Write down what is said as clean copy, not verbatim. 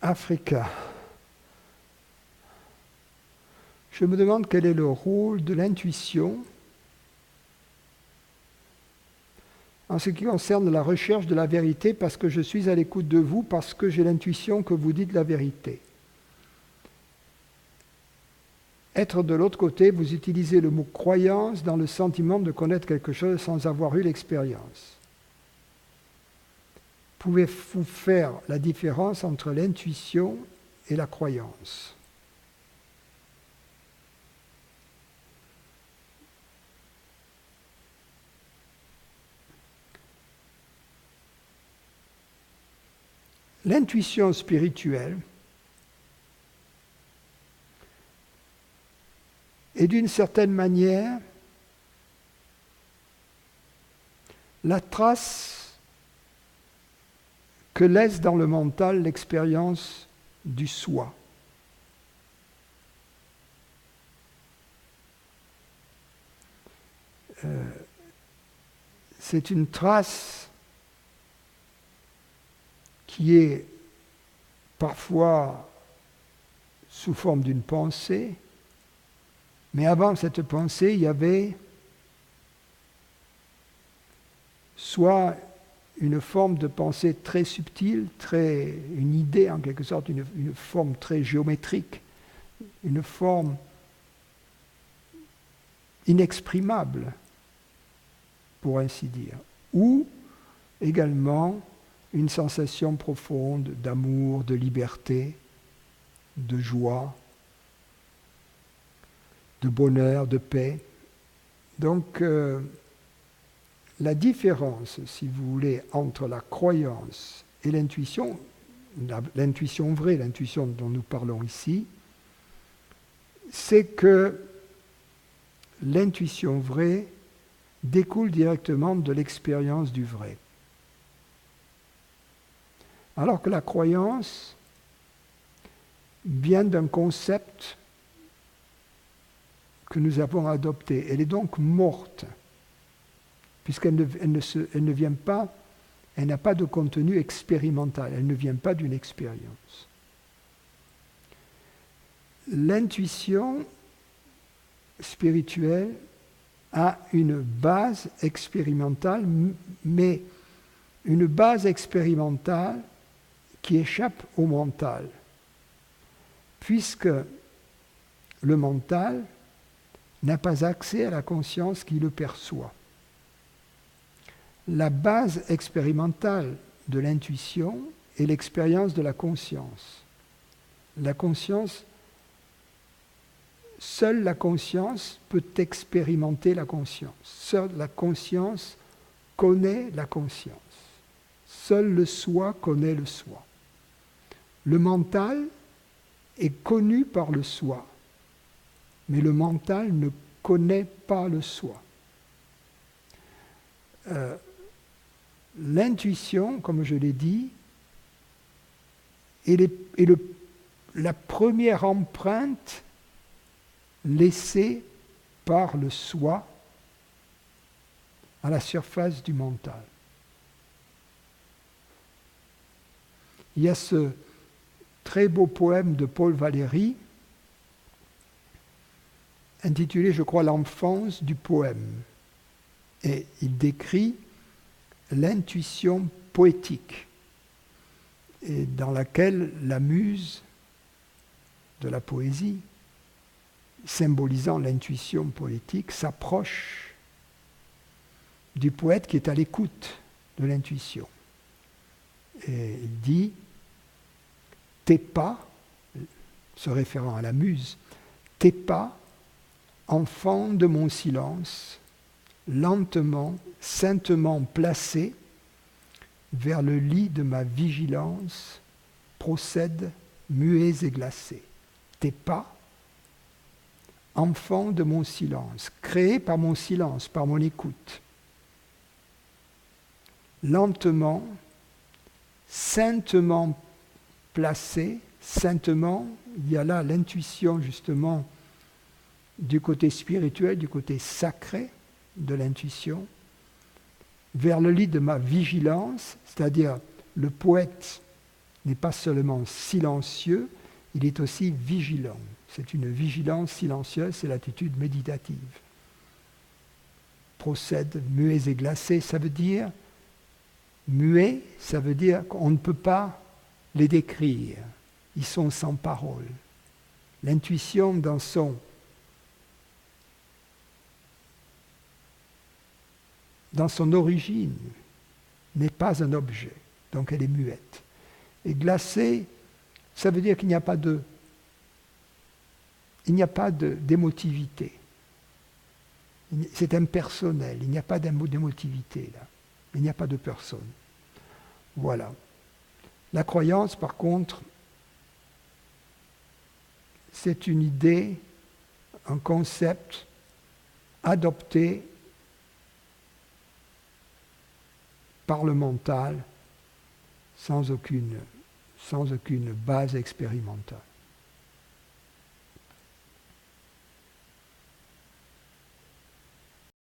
Africa. Je me demande quel est le rôle de l'intuition en ce qui concerne la recherche de la vérité, parce que je suis à l'écoute de vous, parce que j'ai l'intuition que vous dites la vérité. Être de l'autre côté, vous utilisez le mot croyance dans le sentiment de connaître quelque chose sans avoir eu l'expérience. Pouvez-vous faire la différence entre l'intuition et la croyance ? L'intuition spirituelle est d'une certaine manière la trace que laisse dans le mental l'expérience du soi. C'est une trace qui est parfois sous forme d'une pensée, mais avant cette pensée, il y avait soit une forme de pensée très subtile, une idée en quelque sorte, une forme très géométrique, une forme inexprimable, pour ainsi dire, ou également une sensation profonde d'amour, de liberté, de joie, de bonheur, de paix. Donc, la différence, si vous voulez, entre la croyance et l'intuition vraie, l'intuition dont nous parlons ici, c'est que l'intuition vraie découle directement de l'expérience du vrai. Alors que la croyance vient d'un concept que nous avons adopté. Elle est donc morte, puisqu'elle ne vient pas, elle n'a pas de contenu expérimental, elle ne vient pas d'une expérience. L'intuition spirituelle a une base expérimentale, mais une base expérimentale qui échappe au mental, puisque le mental n'a pas accès à la conscience qui le perçoit. La base expérimentale de l'intuition est l'expérience de la conscience. La conscience, seule la conscience peut expérimenter la conscience. Seule la conscience connaît la conscience. Seul le soi connaît le soi. Le mental est connu par le soi, mais le mental ne connaît pas le soi. L'intuition, comme je l'ai dit, est la première empreinte laissée par le soi à la surface du mental. Il y a ce très beau poème de Paul Valéry, intitulé, je crois, L'enfance du poème. Et il décrit l'intuition poétique, et dans laquelle la muse de la poésie, symbolisant l'intuition poétique, s'approche du poète qui est à l'écoute de l'intuition. Et il dit « Tes pas », se référant à la muse, « tes pas, enfant de mon silence, lentement, saintement placés vers le lit de ma vigilance, procèdent muets et glacés. Tes pas, enfant de mon silence, créé par mon silence, par mon écoute. Lentement, saintement placé, saintement, il y a là l'intuition justement du côté spirituel, du côté sacré de l'intuition, vers le lit de ma vigilance, c'est-à-dire le poète n'est pas seulement silencieux, il est aussi vigilant. C'est une vigilance silencieuse, c'est l'attitude méditative. Procède, muets et glacés, ça veut dire qu'on ne peut pas les décrire. Ils sont sans parole. L'intuition dans son origine n'est pas un objet, donc elle est muette. Et glacée, ça veut dire qu'il n'y a pas d'émotivité. C'est impersonnel, il n'y a pas d'émotivité là. Il n'y a pas de personne. Voilà. La croyance, par contre, c'est une idée, un concept adopté par le mental sans aucune base expérimentale.